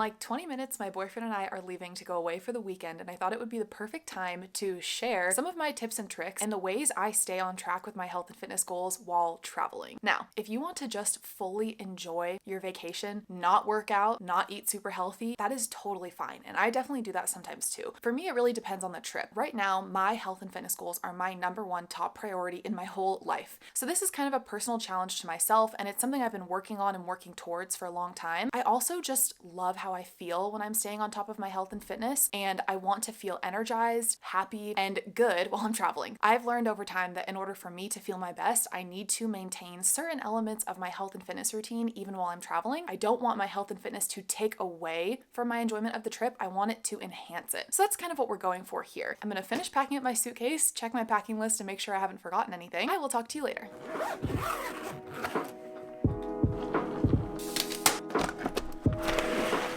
like 20 minutes, my boyfriend and I are leaving to go away for the weekend, and I thought it would be the perfect time to share some of my tips and tricks and the ways I stay on track with my health and fitness goals while traveling. Now, if you want to just fully enjoy your vacation, not work out, not eat super healthy, that is totally fine. And I definitely do that sometimes too. For me, it really depends on the trip. Right now, my health and fitness goals are my number one top priority in my whole life. So this is kind of a personal challenge to myself, and it's something I've been working on and working towards for a long time. I also just love how I feel when I'm staying on top of my health and fitness, and I want to feel energized, happy, and good while I'm traveling. I've learned over time that in order for me to feel my best, I need to maintain certain elements of my health and fitness routine even while I'm traveling. I don't want my health and fitness to take away from my enjoyment of the trip. I want it to enhance it. So that's kind of what we're going for here. I'm gonna finish packing up my suitcase, check my packing list to make sure I haven't forgotten anything. I will talk to you later.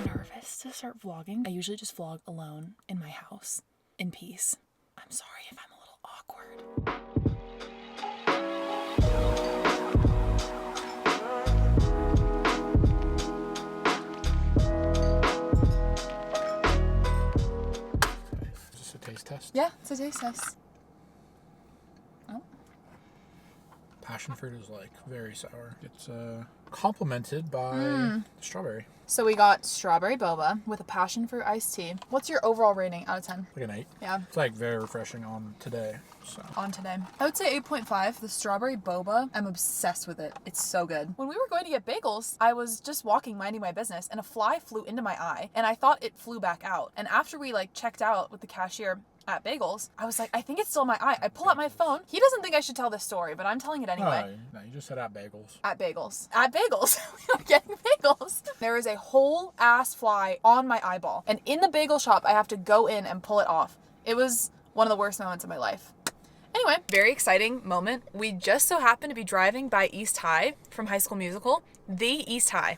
Nervous to start vlogging. I usually just vlog alone in my house in peace. I'm sorry if I'm a little awkward. Taste test? Yeah, it's a taste test. Oh. Passion fruit is like very sour. It's complemented by strawberry. So we got strawberry boba with a passion fruit iced tea. What's your overall rating out of 10? Like an 8. Yeah. It's like very refreshing on today. So. On today. I would say 8.5. The strawberry boba, I'm obsessed with it. It's so good. When we were going to get bagels, I was just walking, minding my business, and a fly flew into my eye, and I thought it flew back out. And after we checked out with the cashier at Bagels, I was like, I think it's still in my eye. I pull out my phone. He doesn't think I should tell this story, but I'm telling it anyway. No, you just said at Bagels. At Bagels. At Bagels. We were getting bagels. There is a whole ass fly on my eyeball. And in the bagel shop, I have to go in and pull it off. It was one of the worst moments of my life. Anyway, very exciting moment. We just so happened to be driving by East High from High School Musical. The East High.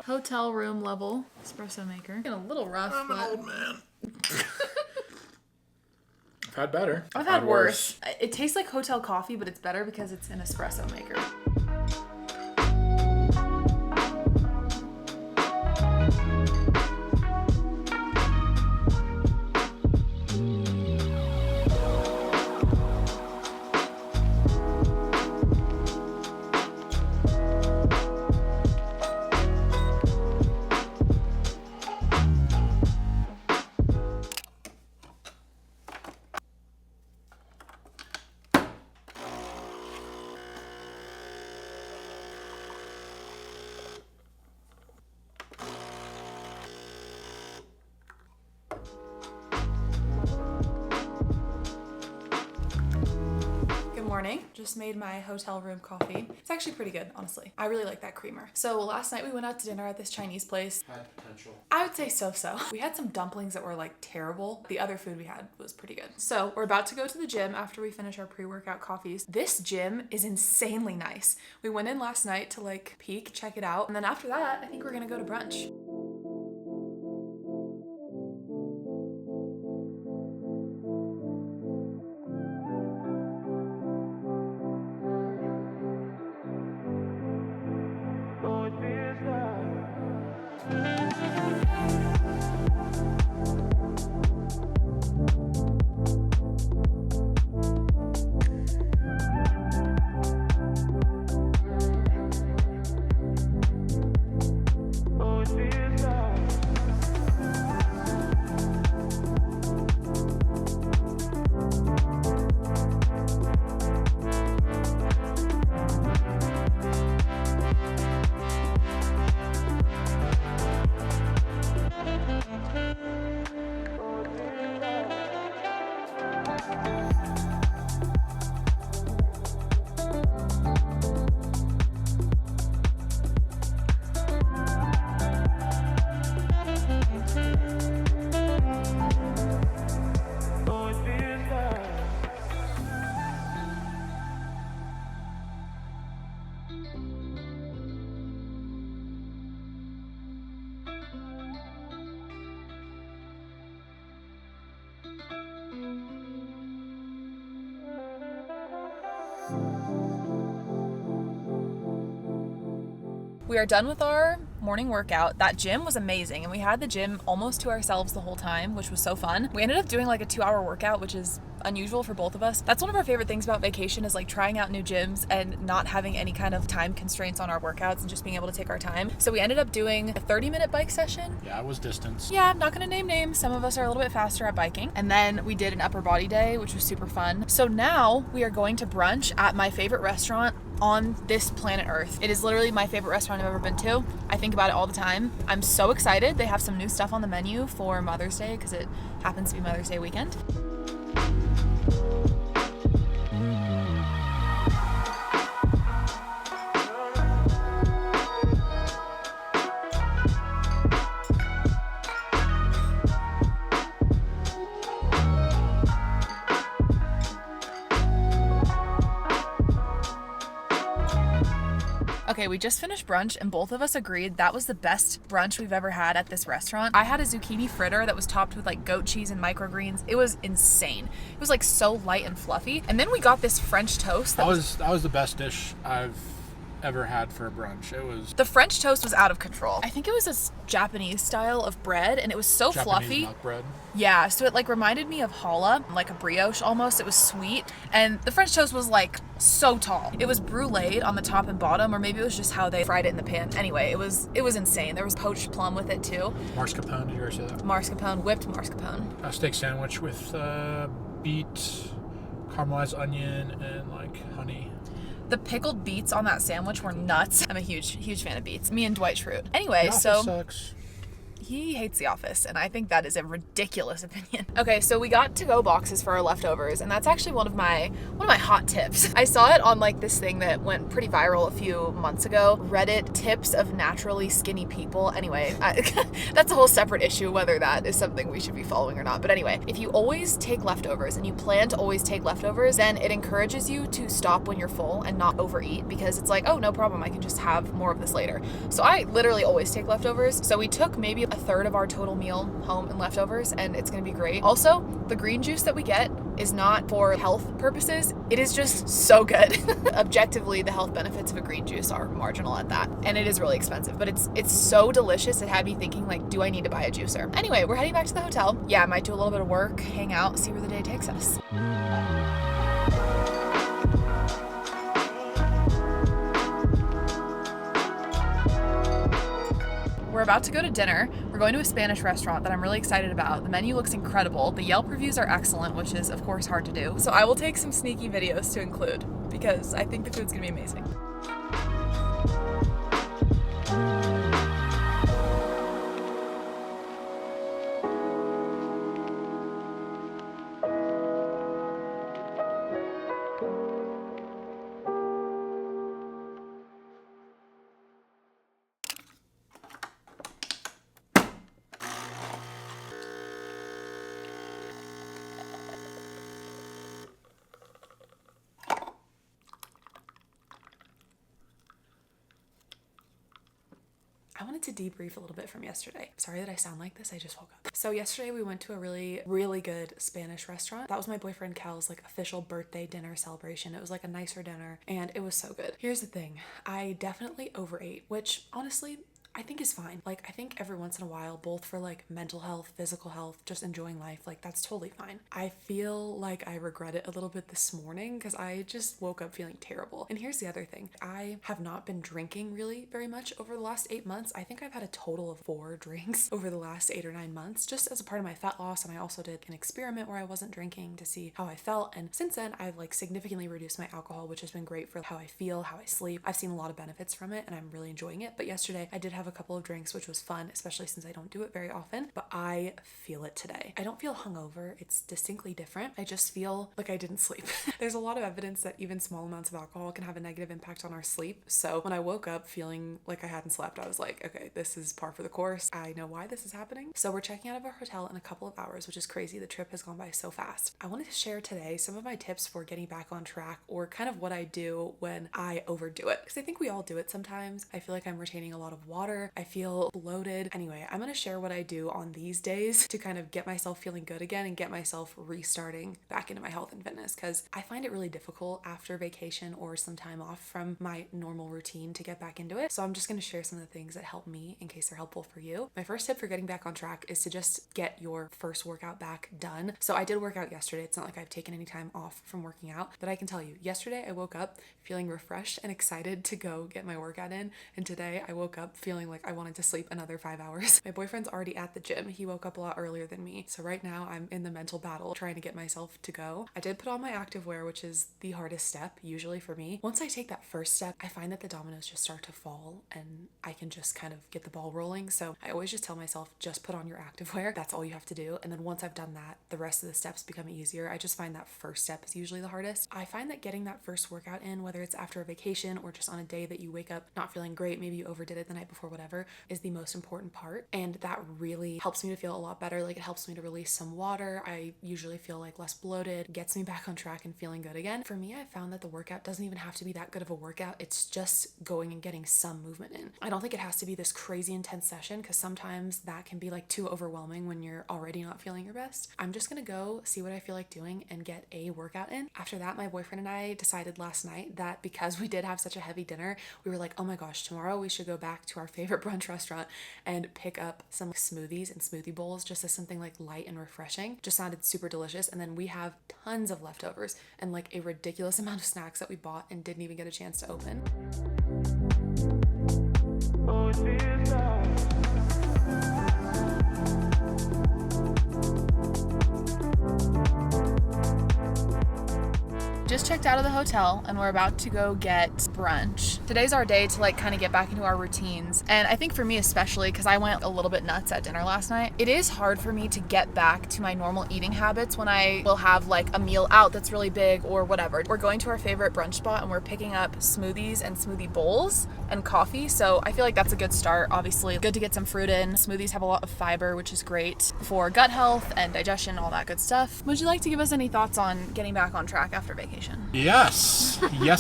Hotel room level espresso maker. Getting a little rough, I'm but... an old man. I've had better. I've had worse. It tastes like hotel coffee, but it's better because it's an espresso maker. Morning. Just made my hotel room coffee. It's actually pretty good, honestly. I really like that creamer. So last night we went out to dinner at this Chinese place. Had potential. I would say so-so. We had some dumplings that were terrible. The other food we had was pretty good. So we're about to go to the gym after we finish our pre-workout coffees. This gym is insanely nice. We went in last night to peek, check it out. And then after that, I think we're gonna go to brunch. We are done with our morning workout. That gym was amazing, and we had the gym almost to ourselves the whole time, which was so fun. We ended up doing like a 2-hour workout, which is unusual for both of us. That's one of our favorite things about vacation, is like trying out new gyms and not having any kind of time constraints on our workouts and just being able to take our time. So we ended up doing a 30-minute bike session. Yeah, it was distance. Yeah, I'm not gonna name names. Some of us are a little bit faster at biking. And then we did an upper body day, which was super fun. So now we are going to brunch at my favorite restaurant on this planet Earth. It is literally my favorite restaurant I've ever been to. I think about it all the time. I'm so excited. They have some new stuff on the menu for Mother's Day because it happens to be Mother's Day weekend. Okay, we just finished brunch and both of us agreed that was the best brunch we've ever had at this restaurant. I had a zucchini fritter that was topped with like goat cheese and microgreens. It was insane. It was like so light and fluffy. And then we got this French toast. That was the best dish I've ever had for a brunch. It was The French toast was out of control. I think it was a Japanese style of bread, and it was so Japanese fluffy. milk bread. Yeah, so it like reminded me of challah, like a brioche almost. It was sweet, and the French toast was like so tall. It was bruleed on the top and bottom, or maybe it was just how they fried it in the pan. Anyway, it was insane. There was poached plum with it too. Mascarpone, did you ever say that? Mascarpone, whipped mascarpone. A steak sandwich with beet, caramelized onion, and like honey. The pickled beets on that sandwich were nuts. I'm a huge fan of beets. Me and Dwight Schrute. Anyway, so Sucks. he hates The Office, and I think that is a ridiculous opinion. Okay, so we got to-go boxes for our leftovers, and that's actually one of my hot tips. I saw it on like this thing that went pretty viral a few months ago, Reddit tips of naturally skinny people. Anyway, that's a whole separate issue whether that is something we should be following or not. But anyway, if you always take leftovers and you plan to always take leftovers, then it encourages you to stop when you're full and not overeat, because it's like, oh, no problem, I can just have more of this later. So I literally always take leftovers. So we took maybe a third of our total meal home in leftovers, and it's gonna be great. Also, the green juice that we get is not for health purposes. It is just so good. Objectively, the health benefits of a green juice are marginal at that, and it is really expensive, but it's so delicious. It had me thinking, like, do I need to buy a juicer? Anyway, we're heading back to the hotel. Yeah, I might do a little bit of work, hang out, see where the day takes us. We're about to go to dinner. We're going to a Spanish restaurant that I'm really excited about. The menu looks incredible. The Yelp reviews are excellent, which is of course hard to do. So I will take some sneaky videos to include because I think the food's gonna be amazing. I wanted to debrief a little bit from yesterday. Sorry that I sound like this, I just woke up. So yesterday we went to a really good Spanish restaurant. That was my boyfriend Cal's like official birthday dinner celebration. It was like a nicer dinner and it was so good. Here's the thing, I definitely overate, which honestly, I think is fine. Like, I think every once in a while, both for like mental health, physical health, just enjoying life, like that's totally fine. I feel like I regret it a little bit this morning because I just woke up feeling terrible. And here's the other thing. I have not been drinking really very much over the last 8 months. I think I've had a total of 4 drinks over the last 8 or 9 months, just as a part of my fat loss. And I also did an experiment where I wasn't drinking to see how I felt. And since then, I've like significantly reduced my alcohol, which has been great for how I feel, how I sleep. I've seen a lot of benefits from it and I'm really enjoying it. But yesterday I did have a couple of drinks, which was fun, especially since I don't do it very often, but I feel it today. I don't feel hungover. It's distinctly different. I just feel like I didn't sleep. There's a lot of evidence that even small amounts of alcohol can have a negative impact on our sleep. So when I woke up feeling like I hadn't slept, I was like, okay, this is par for the course. I know why this is happening. So we're checking out of our hotel in a couple of hours, which is crazy. The trip has gone by so fast. I wanted to share today some of my tips for getting back on track, or kind of what I do when I overdo it, because I think we all do it sometimes. I feel like I'm retaining a lot of water water. I feel bloated. Anyway, I'm gonna share what I do on these days to kind of get myself feeling good again and get myself restarting back into my health and fitness, because I find it really difficult after vacation or some time off from my normal routine to get back into it. So I'm just gonna share some of the things that help me in case they're helpful for you. My first tip for getting back on track is to just get your first workout back done. So I did work out yesterday. It's not like I've taken any time off from working out, but I can tell you, yesterday I woke up feeling refreshed and excited to go get my workout in, and today I woke up feeling like I wanted to sleep another 5 hours. My boyfriend's already at the gym. He woke up a lot earlier than me, so right now I'm in the mental battle trying to get myself to go. I did put on my activewear, which is the hardest step usually for me. Once I take that first step, I find that the dominoes just start to fall and I can just kind of get the ball rolling. So I always just tell myself, just put on your activewear. That's all you have to do. And then once I've done that, the rest of the steps become easier. I just find that first step is usually the hardest. I find that getting that first workout in, whether it's after a vacation or just on a day that you wake up not feeling great, maybe you overdid it the night before, whatever, is the most important part. And that really helps me to feel a lot better. Like, it helps me to release some water. I usually feel like less bloated, gets me back on track and feeling good again. For me, I found that the workout doesn't even have to be that good of a workout. It's just going and getting some movement in. I don't think it has to be this crazy intense session, because sometimes that can be like too overwhelming when you're already not feeling your best. I'm just gonna go see what I feel like doing and get a workout in. After that, my boyfriend and I decided last night that because we did have such a heavy dinner, we were like, oh my gosh, tomorrow we should go back to our favorite brunch restaurant and pick up some smoothies and smoothie bowls, just as something like light and refreshing. Just sounded super delicious. And then we have tons of leftovers and like a ridiculous amount of snacks that we bought and didn't even get a chance to open. Just checked out of the hotel and we're about to go get brunch. Today's our day to like kind of get back into our routines. And I think for me especially, because I went a little bit nuts at dinner last night, it is hard for me to get back to my normal eating habits when I will have like a meal out that's really big or whatever. We're going to our favorite brunch spot and we're picking up smoothies and smoothie bowls and coffee. So I feel like that's a good start. Obviously, good to get some fruit in. Smoothies have a lot of fiber, which is great for gut health and digestion, all that good stuff. Would you like to give us any thoughts on getting back on track after vacation? Yes,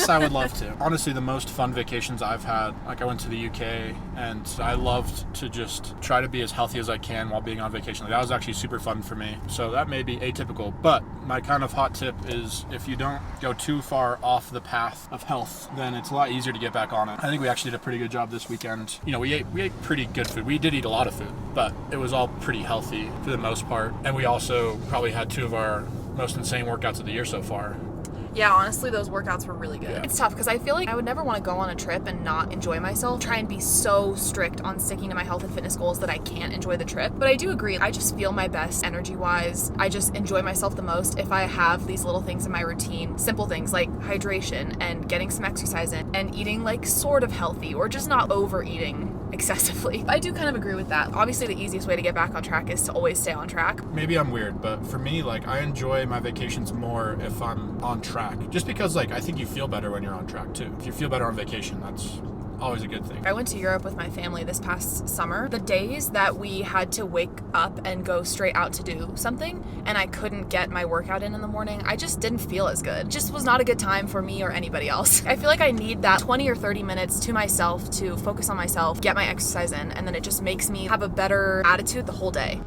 I would love to. Honestly, the most fun vacations I've had, like I went to the UK and I loved to just try to be as healthy as I can while being on vacation. Like, that was actually super fun for me. So that may be atypical, but my kind of hot tip is if you don't go too far off the path of health, then it's a lot easier to get back on it. I think we actually did a pretty good job this weekend. You know, we ate pretty good food. We did eat a lot of food, but it was all pretty healthy for the most part. And we also probably had two of our most insane workouts of the year so far. Yeah, honestly, those workouts were really good. Yeah. It's tough because I feel like I would never want to go on a trip and not enjoy myself, try and be so strict on sticking to my health and fitness goals that I can't enjoy the trip. But I do agree, I just feel my best energy-wise. I just enjoy myself the most if I have these little things in my routine, simple things like hydration and getting some exercise in and eating like sort of healthy or just not overeating excessively. I do kind of agree with that. Obviously, the easiest way to get back on track is to always stay on track. Maybe I'm weird, but for me, like, I enjoy my vacations more if I'm on track. Just because, like, I think you feel better when you're on track, too. If you feel better on vacation, that's always a good thing. I went to Europe with my family this past summer. The days that we had to wake up and go straight out to do something and I couldn't get my workout in the morning, I just didn't feel as good. It just was not a good time for me or anybody else. I feel like I need that 20 or 30 minutes to myself to focus on myself, get my exercise in, and then it just makes me have a better attitude the whole day.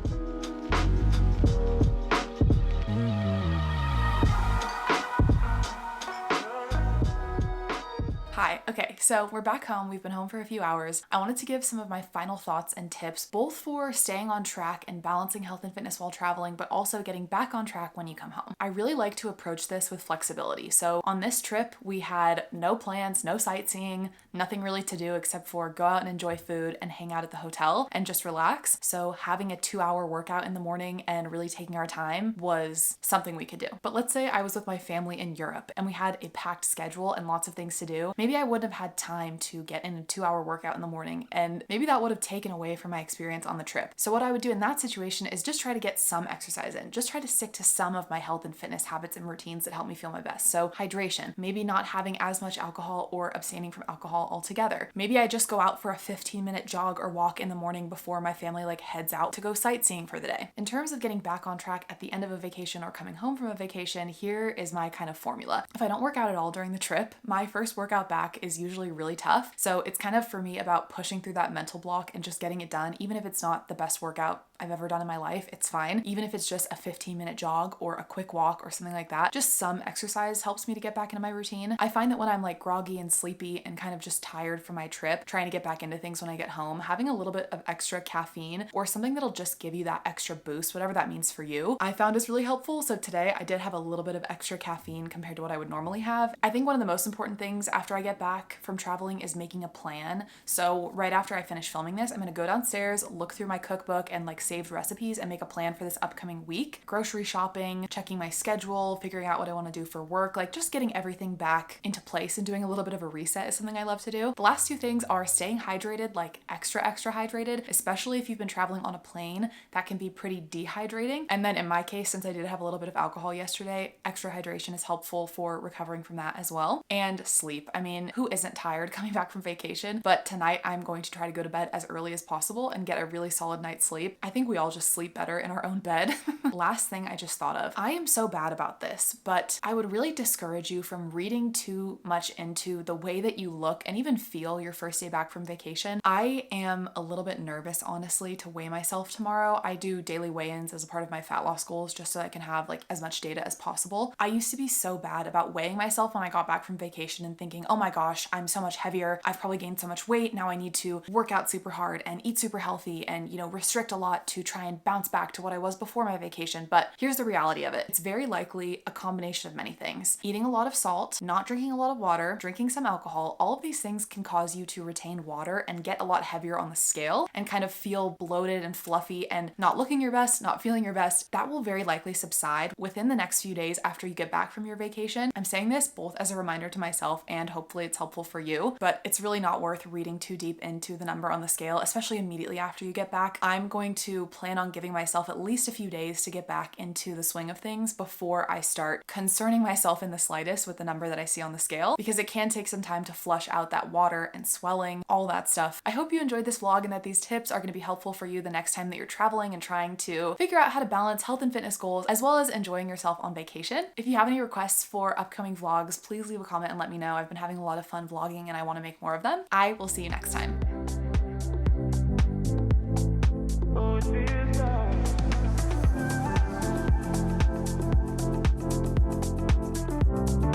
Hi, okay, so we're back home. We've been home for a few hours. I wanted to give some of my final thoughts and tips, both for staying on track and balancing health and fitness while traveling, but also getting back on track when you come home. I really like to approach this with flexibility. So on this trip, we had no plans, no sightseeing, nothing really to do except for go out and enjoy food and hang out at the hotel and just relax. So having a 2-hour workout in the morning and really taking our time was something we could do. But let's say I was with my family in Europe and we had a packed schedule and lots of things to do. Maybe I wouldn't have had time to get in a 2-hour workout in the morning, and maybe that would have taken away from my experience on the trip. So what I would do in that situation is just try to get some exercise in, just try to stick to some of my health and fitness habits and routines that help me feel my best. So hydration, maybe not having as much alcohol or abstaining from alcohol altogether. Maybe I just go out for a 15-minute jog or walk in the morning before my family heads out to go sightseeing for the day. In terms of getting back on track at the end of a vacation or coming home from a vacation, here is my kind of formula. If I don't work out at all during the trip, my first workout back is usually really tough. So it's kind of for me about pushing through that mental block and just getting it done. Even if it's not the best workout I've ever done in my life, it's fine. Even if it's just a 15-minute jog or a quick walk or something like that, just some exercise helps me to get back into my routine. I find that when I'm like groggy and sleepy and kind of just tired from my trip, trying to get back into things when I get home, having a little bit of extra caffeine or something that'll just give you that extra boost, whatever that means for you, I found is really helpful. So today I did have a little bit of extra caffeine compared to what I would normally have. I think one of the most important things after I get back from traveling is making a plan. So right after I finish filming this, I'm gonna go downstairs, look through my cookbook and like saved recipes and make a plan for this upcoming week. Grocery shopping, checking my schedule, figuring out what I want to do for work, like just getting everything back into place and doing a little bit of a reset is something I love to do. The last two things are staying hydrated, like extra hydrated, especially if you've been traveling on a plane. That can be pretty dehydrating. And then in my case, since I did have a little bit of alcohol yesterday, extra hydration is helpful for recovering from that as well. And sleep. I mean, who isn't tired coming back from vacation? But tonight I'm going to try to go to bed as early as possible and get a really solid night's sleep. I think we all just sleep better in our own bed. Last thing I just thought of. I am so bad about this, but I would really discourage you from reading too much into the way that you look and even feel your first day back from vacation. I am a little bit nervous, honestly, to weigh myself tomorrow. I do daily weigh-ins as a part of my fat loss goals just so I can have like as much data as possible. I used to be so bad about weighing myself when I got back from vacation and thinking, oh my gosh, I'm so much heavier. I've probably gained so much weight. Now I need to work out super hard and eat super healthy and, you know, restrict a lot to try and bounce back to what I was before my vacation. But here's the reality of it. It's very likely a combination of many things. Eating a lot of salt, not drinking a lot of water, drinking some alcohol, all of these things can cause you to retain water and get a lot heavier on the scale and kind of feel bloated and fluffy and not looking your best, not feeling your best. That will very likely subside within the next few days after you get back from your vacation. I'm saying this both as a reminder to myself and hopefully it's helpful for you, but it's really not worth reading too deep into the number on the scale, especially immediately after you get back. I'm going to plan on giving myself at least a few days to get back into the swing of things before I start concerning myself in the slightest with the number that I see on the scale, because it can take some time to flush out that water and swelling, all that stuff. I hope you enjoyed this vlog and that these tips are going to be helpful for you the next time that you're traveling and trying to figure out how to balance health and fitness goals as well as enjoying yourself on vacation. If you have any requests for upcoming vlogs, please leave a comment and let me know. I've been having a lot of fun vlogging and I want to make more of them. I will see you next time.